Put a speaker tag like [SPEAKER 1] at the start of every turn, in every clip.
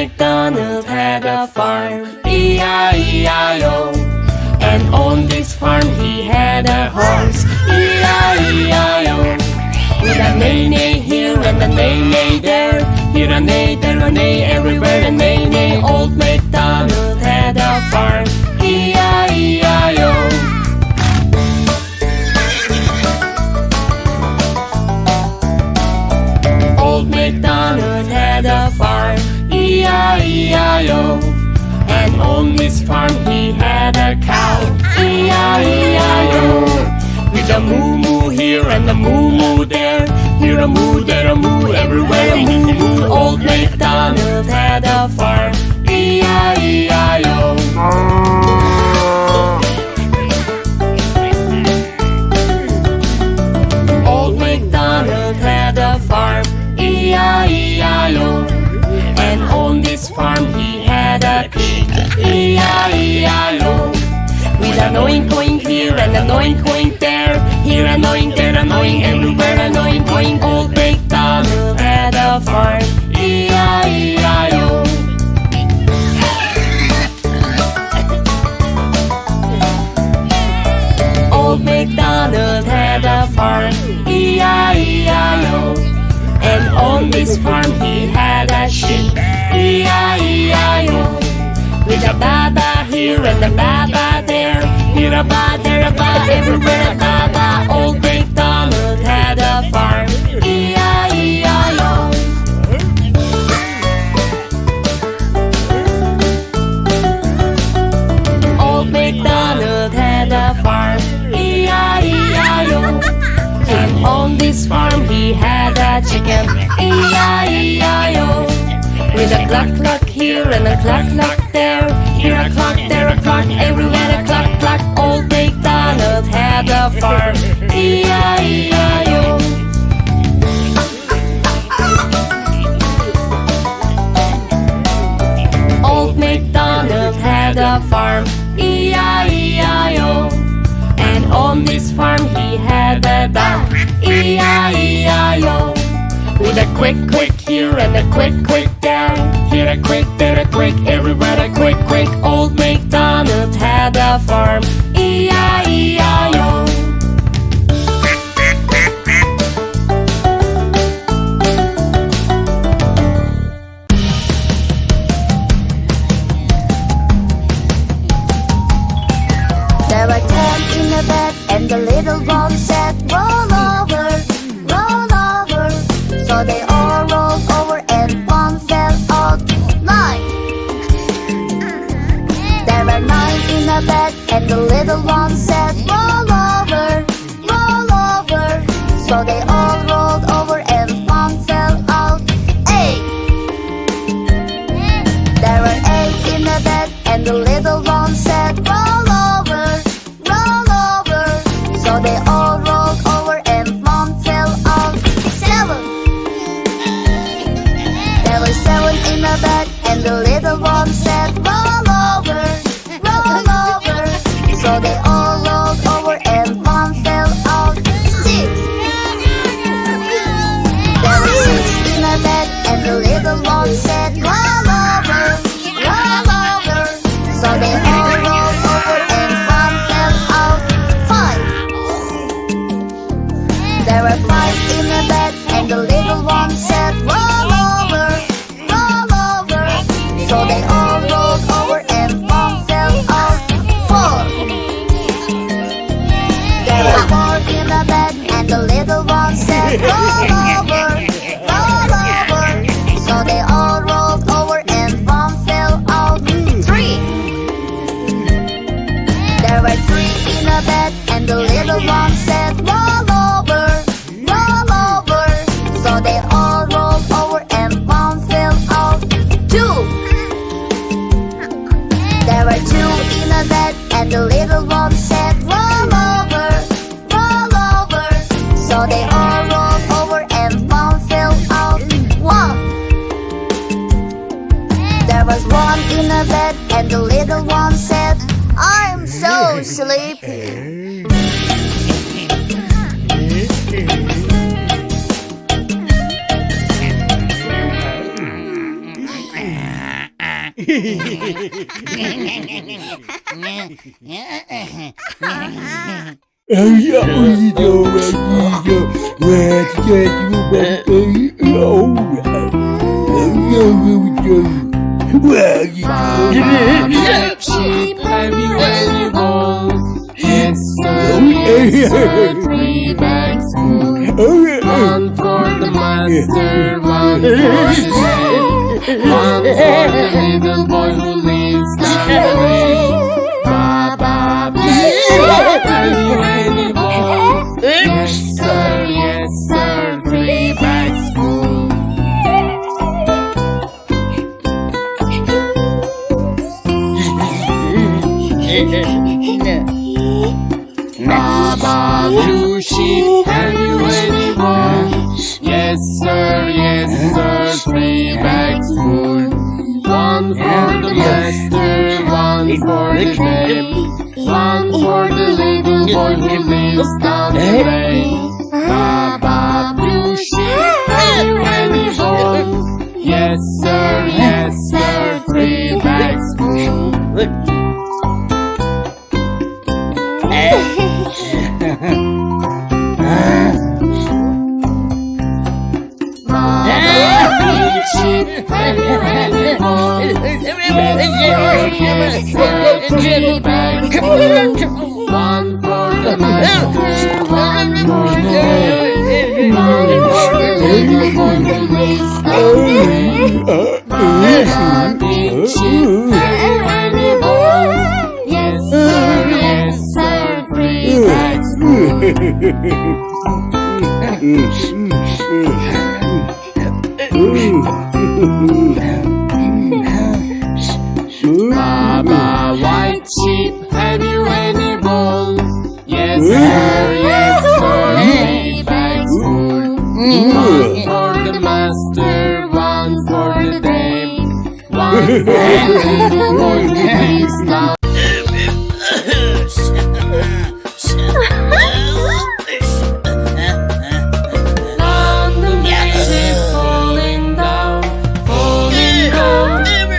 [SPEAKER 1] MacDonald had a farm, E-I-E-I-O. And on this farm he had a horse, E-I-E-I-O. With a neigh-neigh here and a neigh-neigh there, here a neigh, there a neigh, everywhere a neigh-neigh. Old MacDonald had a farm, E-I-E-I-O. Old MacDonald had a farm, E-I-E-I-O. And on this farm he had a cow, E-I-E-I-O. With a moo-moo here and a moo-moo there, here a moo, there a moo, everywhere a moo-moo. Old MacDonald had a farm, E-I-E-I-O. Old MacDonald had a farm, E-I-E-I-O. And on this farm he had a pig, E-I-E-I-O. With an oink-oink here and an oink-oink there, here an oink, there an oink, everywhere an oink-oink. Old MacDonald had a farm, E-I-E-I-O. Old MacDonald had a farm, E-I-E-I-O. And on this farm he had a sheep, E-I-E-I-O. With a ba-ba here and a ba-ba there, here a ba, there a ba, everywhere a ba-ba. Old MacDonald had a farm, E-I-E-I-O. Old MacDonald had a farm, E-I-E-I-O. And on this farm he had a chicken, E-I-E-I-O. With a cluck-cluck here and a cluck-cluck there, here a clock, there a clock, everywhere a cluck-cluck. Old MacDonald had a farm, E-I-E-I-O. Old MacDonald had a farm, E-I-E-I-O. And on this farm he had a duck, E-I-E-I-O. With a quick, quick here and a quick, quick there, here a quick, there a quick, everywhere a quick, quick. Old MacDonald had a farm, E-I-E-I-O.
[SPEAKER 2] There were 10 in a bed, and the little one said, roll over, roll over. So they all rolled over and one fell out. 9. There were 9 in a bed, and the little one said, roll over, roll over. So they all rolled over and one fell out. 8. There were 8 in a bed, and the little one said, roll over, roll over. So they all rolled over and one fell out. 7. There were 7 in a bed, and the little one said, roll over, roll over. So they all rolled over and one fell out. 6. There were 6 in a bed, and the little one said, roll over, roll over. So they all rolled over and one fell out. 5. There were 5 in a bed, and the little one said, roll over, roll over. So they all rolled over and one fell out. 4. There were 4 in a bed, and the little one said, roll over, roll over. So they all rolled over and one fell out. 3. There were 3 in a bed, and the little one said, roll over, roll over. So they all rolled over and one fell out. 2. There were 2 in a bed, and the little one said, roll over, roll over. So they all rolled over and one fell out. 1. There was 1 in a bed, and the little one said, I'm so sleepy.
[SPEAKER 1] Sheep, have you any balls? Yes sir, yes sir, 3 bags full. 1 for the master, 1 for the slave, 1 for the little boy who lives down the lane. Baba, have you any balls? Yes sir, 3 bags full. Baba, blue sheep, have you any wool? Yes sir, 3 bags full. 1 for the master, 1 for the babe, 1 for the little boy who lives down the lane. Baba, blue sheep, have you any wool? Yes sir, 3 bags full. Sheep, have you any wool? Yes sir, 3 bags full. 1 for the master, 1 for the babe, 1 for the little boy who lives down the lane. Baba, pink sheep, have you any wool? Yes sir, 3 bags full. Baba, white sheep, have you any wool? Yes sir, 3 bags full. 1 for the master, 1 for the babe, 1 for the little boy who lives down. London Bridge is falling down, falling down,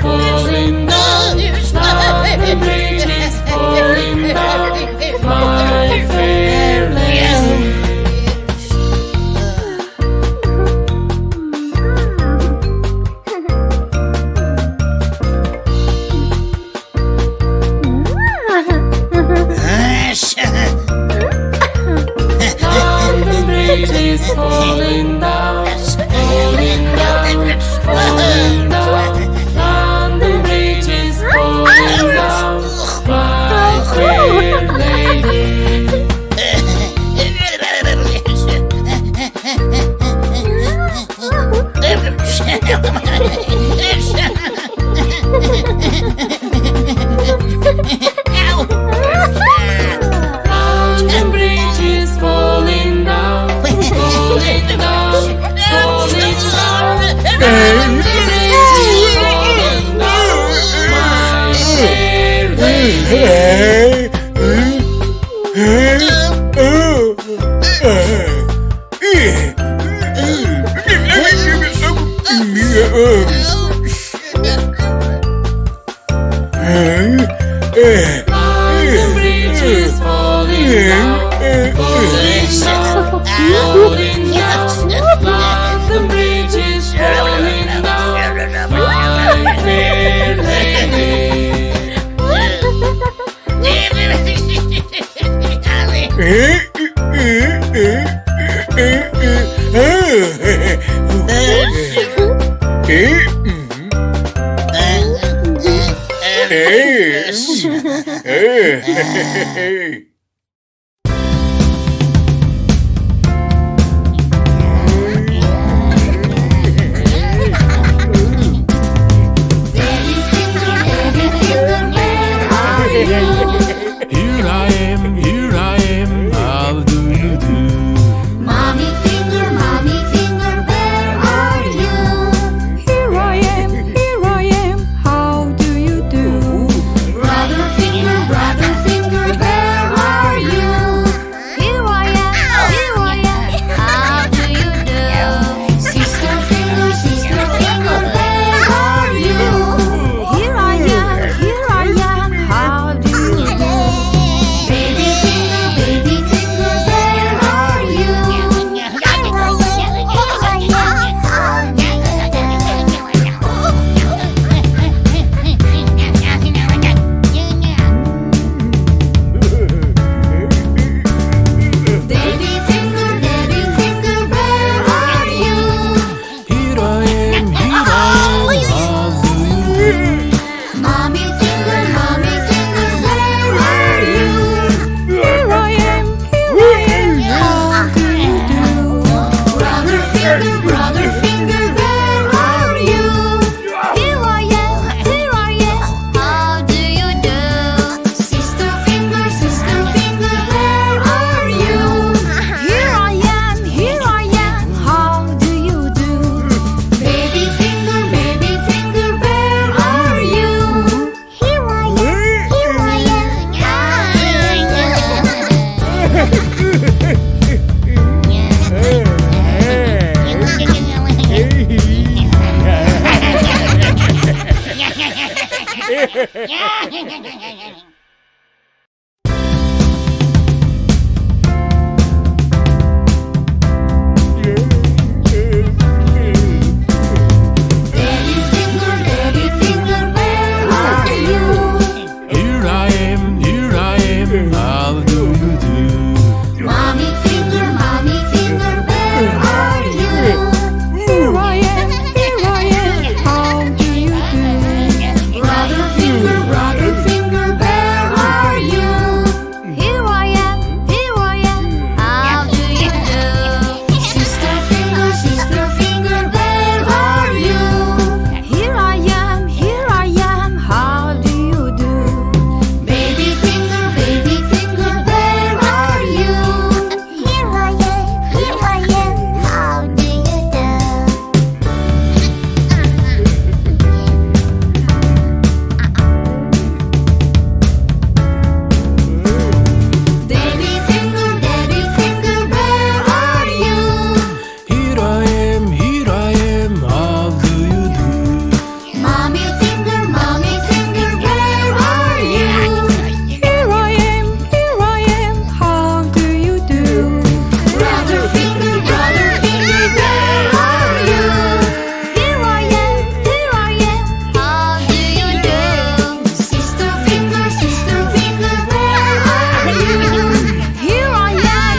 [SPEAKER 1] falling down. London Bridge is falling down, my fair lady. London Bridge is falling down, falling down, falling down. London Bridge is falling down, my fair lady. London Bridge is falling down, falling down, falling down. London Bridge is falling down, my fair lady. London Bridge is falling down, falling down, falling down. London Bridge is falling down, my fair lady.
[SPEAKER 3] Here I am, how do you do?
[SPEAKER 2] Mommy finger, where are you?
[SPEAKER 4] Here I am, how do you do?
[SPEAKER 2] Brother finger, where are Daddy finger, where are you?
[SPEAKER 3] Here I am, how do you do?
[SPEAKER 2] Mommy finger, where are you?
[SPEAKER 4] Here I am, how do you do?
[SPEAKER 2] Brother finger, where are you? Here I am, how do you do? Sister finger, where are you?
[SPEAKER 4] Here I am, how do you do?
[SPEAKER 2] Baby finger, where are you? Here I am, how do you do? Daddy finger, where are you?
[SPEAKER 3] Here I am, how do you do?
[SPEAKER 2] Mommy finger, where are you?
[SPEAKER 4] Here I am, how do you do?
[SPEAKER 2] Brother finger, where are you? Here I am, how do you do? Sister finger, where are you?
[SPEAKER 4] Here I am,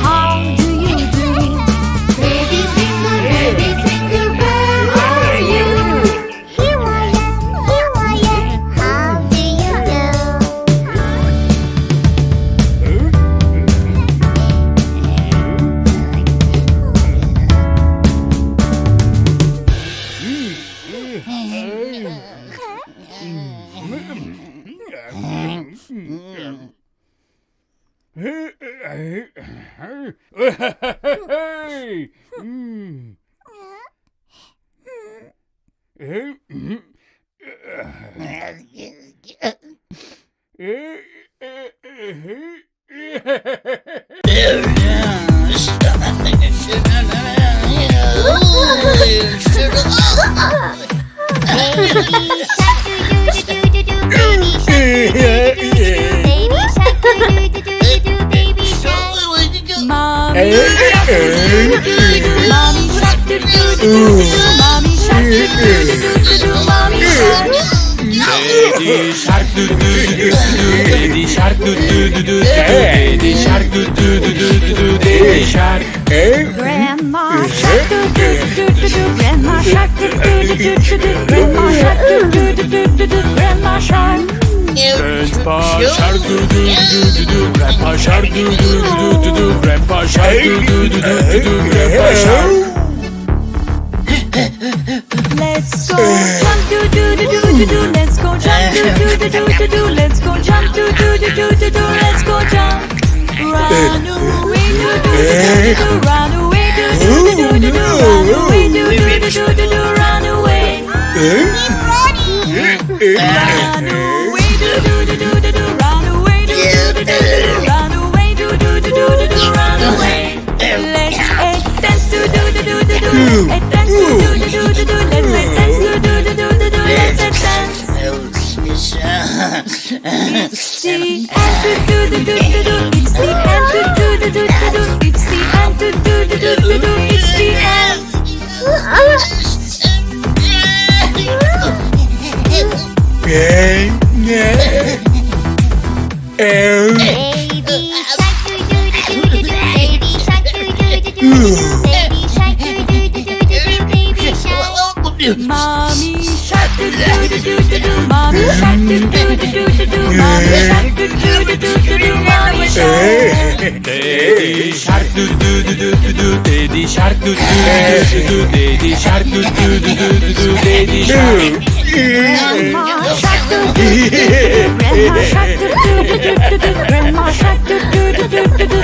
[SPEAKER 4] how do you do?
[SPEAKER 2] Baby finger, where are you? Here I am, how do you do?
[SPEAKER 4] Mommy shark do do do do do. Mommy shark do do do do. Mommy shark do do do do do. Mommy shark.
[SPEAKER 3] Daddy shark do do do do do. Daddy shark do do do do do. Daddy shark do do do do do do. Daddy shark.
[SPEAKER 4] Grandma shark do do do do do. Grandma shark do do do do do. Grandma shark do do do do do. Grandma shark.
[SPEAKER 3] Grandpa shark do do do do do. Grandpa shark do do do do do. Grandpa shark do do do do do. Grandpa shark.
[SPEAKER 4] Let's go jump do do do do do do. Let's go jump do do do do do do. Let's go jump do do do do do do. Let's go jump. Run away do do do do do. Run away do do do do do. Run away do do do do do do. Run away. Run away do do do do do do. Run away do do do do do. Run away do do do do do do. Run away. Let's dance do do do do do do. Let's dance do do do do do do. Let's dance do do do do do do. Let's dance. It's the end to do do do do do. It's the end to do do do do do. It's the end to do do do do do. It's the end.
[SPEAKER 2] Baby shark do do do do do do. Baby shark do do do do do. Baby shark do do do do do do. Baby shark.
[SPEAKER 4] Mommy shark do do do do do do. Mommy shark do do do do do do. Mommy shark do do do do do do. Mommy shark.
[SPEAKER 3] Daddy shark do do do do do do. Daddy shark do do do do do. Daddy shark do do do do do do. Daddy shark.
[SPEAKER 4] Grandma shark do do do do do. Grandma shark do do do do do. Grandma shark do do do do do.